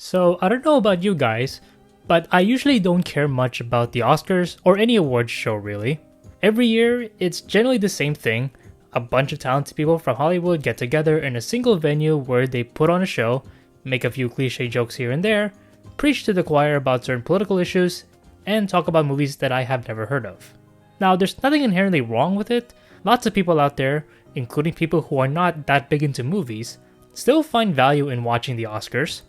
So, I don't know about you guys, but I usually don't care much about the Oscars or any awards show really. Every year, it's generally the same thing. A bunch of talented people from Hollywood get together in a single venue where they put on a show, make a few cliche jokes here and there, preach to the choir about certain political issues, and talk about movies that I have never heard of. Now, there's nothing inherently wrong with it. Lots of people out there, including people who are not that big into movies, still find value in watching the Oscars.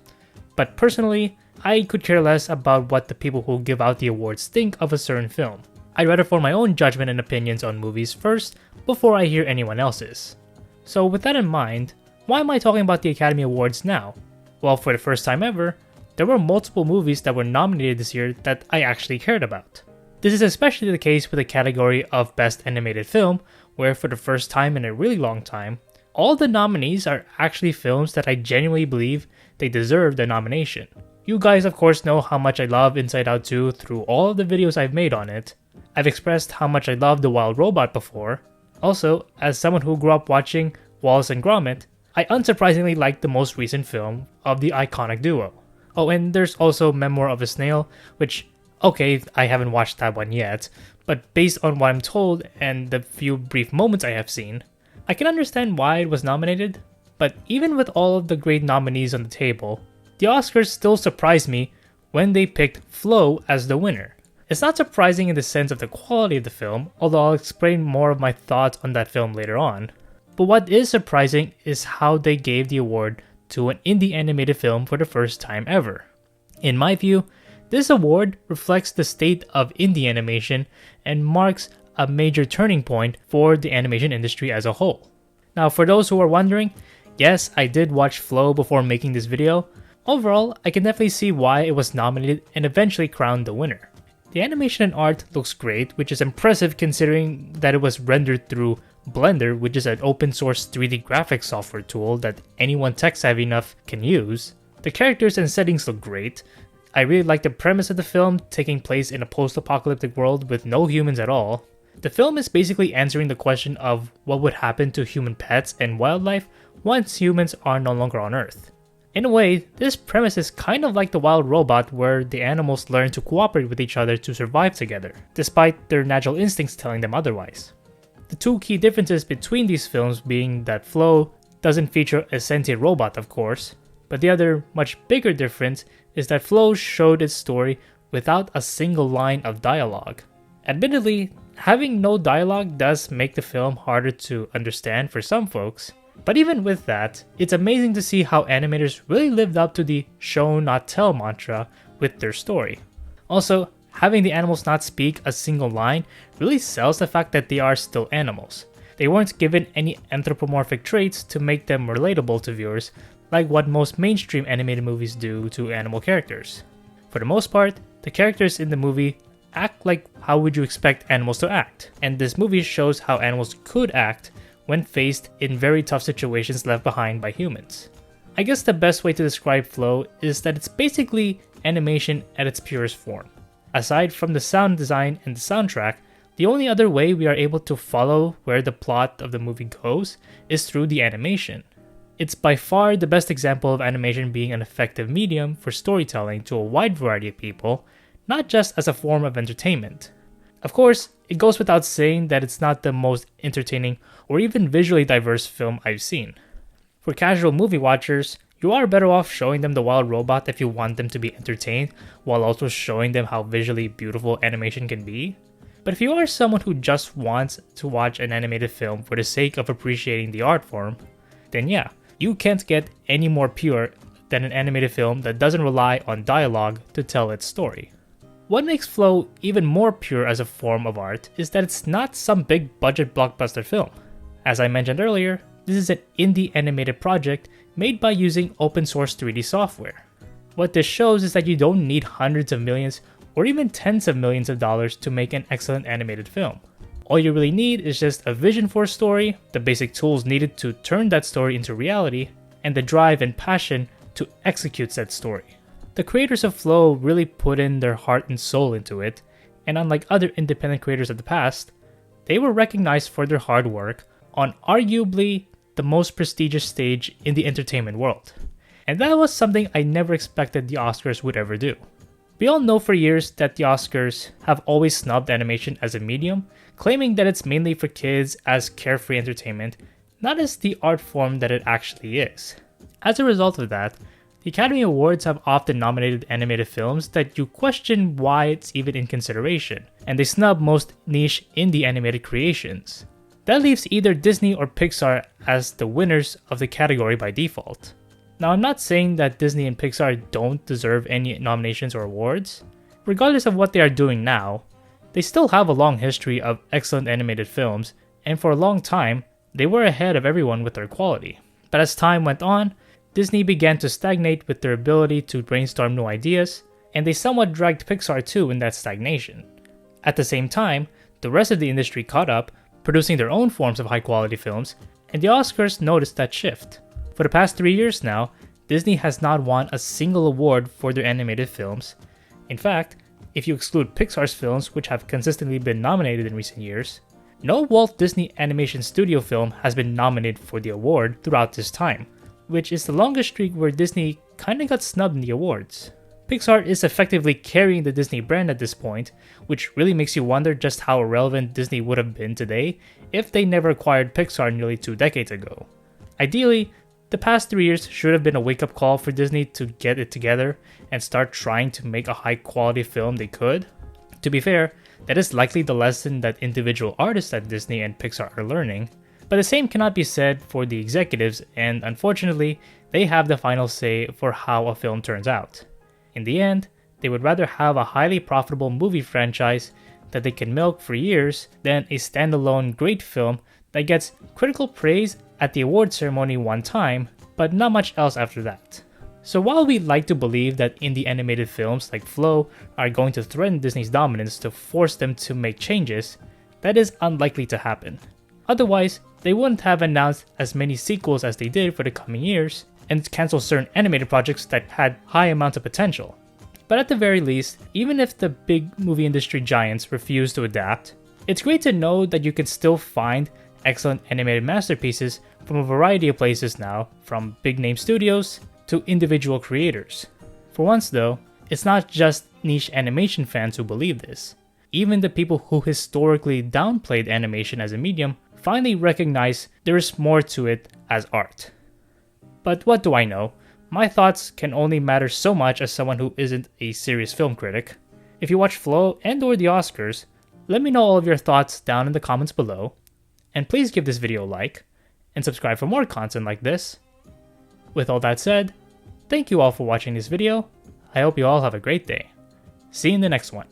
But personally, I could care less about what the people who give out the awards think of a certain film. I'd rather form my own judgment and opinions on movies first before I hear anyone else's. So with that in mind, why am I talking about the Academy Awards now? Well, for the first time ever, there were multiple movies that were nominated this year that I actually cared about. This is especially the case with the category of Best Animated Film, where for the first time in a really long time, all the nominees are actually films that I genuinely believe they deserve the nomination. You guys of course know how much I love Inside Out 2 through all of the videos I've made on it. I've expressed how much I love The Wild Robot before. Also, as someone who grew up watching Wallace and Gromit, I unsurprisingly like the most recent film of the iconic duo. Oh, and there's also Memoir of a Snail, which, okay, I haven't watched that one yet, but based on what I'm told and the few brief moments I have seen, I can understand why it was nominated. But even with all of the great nominees on the table, the Oscars still surprised me when they picked Flow as the winner. It's not surprising in the sense of the quality of the film, although I'll explain more of my thoughts on that film later on. But what is surprising is how they gave the award to an indie animated film for the first time ever. In my view, this award reflects the state of indie animation and marks a major turning point for the animation industry as a whole. Now, for those who are wondering, yes, I did watch Flow before making this video. Overall, I can definitely see why it was nominated and eventually crowned the winner. The animation and art looks great, which is impressive considering that it was rendered through Blender, which is an open source 3D graphics software tool that anyone tech savvy enough can use. The characters and settings look great. I really like the premise of the film, taking place in a post-apocalyptic world with no humans at all. The film is basically answering the question of what would happen to human pets and wildlife once humans are no longer on Earth. In a way, this premise is kind of like The Wild Robot, where the animals learn to cooperate with each other to survive together, despite their natural instincts telling them otherwise. The two key differences between these films being that Flow doesn't feature a sentient robot, of course, but the other, much bigger difference is that Flow showed its story without a single line of dialogue. Admittedly, having no dialogue does make the film harder to understand for some folks, but even with that, it's amazing to see how animators really lived up to the show not tell mantra with their story. Also, having the animals not speak a single line really sells the fact that they are still animals. They weren't given any anthropomorphic traits to make them relatable to viewers, like what most mainstream animated movies do to animal characters. For the most part, the characters in the movie act like how would you expect animals to act, and this movie shows how animals could act when faced in very tough situations left behind by humans. I guess the best way to describe Flow is that it's basically animation at its purest form. Aside from the sound design and the soundtrack, the only other way we are able to follow where the plot of the movie goes is through the animation. It's by far the best example of animation being an effective medium for storytelling to a wide variety of people, not just as a form of entertainment. Of course, it goes without saying that it's not the most entertaining or even visually diverse film I've seen. For casual movie watchers, you are better off showing them The Wild Robot if you want them to be entertained, while also showing them how visually beautiful animation can be. But if you are someone who just wants to watch an animated film for the sake of appreciating the art form, then yeah, you can't get any more pure than an animated film that doesn't rely on dialogue to tell its story. What makes Flow even more pure as a form of art is that it's not some big budget blockbuster film. As I mentioned earlier, this is an indie animated project made by using open source 3D software. What this shows is that you don't need hundreds of millions or even tens of millions of dollars to make an excellent animated film. All you really need is just a vision for a story, the basic tools needed to turn that story into reality, and the drive and passion to execute said story. The creators of Flow really put in their heart and soul into it, and unlike other independent creators of the past, they were recognized for their hard work on arguably the most prestigious stage in the entertainment world. and that was something I never expected the Oscars would ever do. We all know for years that the Oscars have always snubbed animation as a medium, claiming that it's mainly for kids as carefree entertainment, not as the art form that it actually is. As a result of that, the Academy Awards have often nominated animated films that you question why it's even in consideration, and they snub most niche indie animated creations. That leaves either Disney or Pixar as the winners of the category by default. Now, I'm not saying that Disney and Pixar don't deserve any nominations or awards. Regardless of what they are doing now, they still have a long history of excellent animated films, and for a long time, they were ahead of everyone with their quality. But as time went on, Disney began to stagnate with their ability to brainstorm new ideas, and they somewhat dragged Pixar too in that stagnation. At the same time, the rest of the industry caught up, producing their own forms of high-quality films, and the Oscars noticed that shift. For the past 3 years now, Disney has not won a single award for their animated films. In fact, if you exclude Pixar's films, which have consistently been nominated in recent years, no Walt Disney Animation Studio film has been nominated for the award throughout this time, which is the longest streak where Disney kinda got snubbed in the awards. Pixar is effectively carrying the Disney brand at this point, which really makes you wonder just how irrelevant Disney would have been today if they never acquired Pixar nearly 2 decades ago. Ideally, the past 3 years should have been a wake-up call for Disney to get it together and start trying to make a high-quality film they could. To be fair, that is likely the lesson that individual artists at Disney and Pixar are learning, but the same cannot be said for the executives, and unfortunately, they have the final say for how a film turns out. In the end, they would rather have a highly profitable movie franchise that they can milk for years than a standalone great film that gets critical praise at the award ceremony one time, but not much else after that. So while we'd like to believe that indie animated films like Flow are going to threaten Disney's dominance to force them to make changes, that is unlikely to happen. Otherwise, they wouldn't have announced as many sequels as they did for the coming years, and cancel certain animated projects that had high amounts of potential. But at the very least, even if the big movie industry giants refuse to adapt, it's great to know that you can still find excellent animated masterpieces from a variety of places now, from big name studios to individual creators. For once though, it's not just niche animation fans who believe this. Even the people who historically downplayed animation as a medium finally recognize there is more to it as art. But what do I know? My thoughts can only matter so much as someone who isn't a serious film critic. If you watch Flow and or the Oscars, let me know all of your thoughts down in the comments below, and please give this video a like, and subscribe for more content like this. With all that said, thank you all for watching this video. I hope you all have a great day. See you in the next one.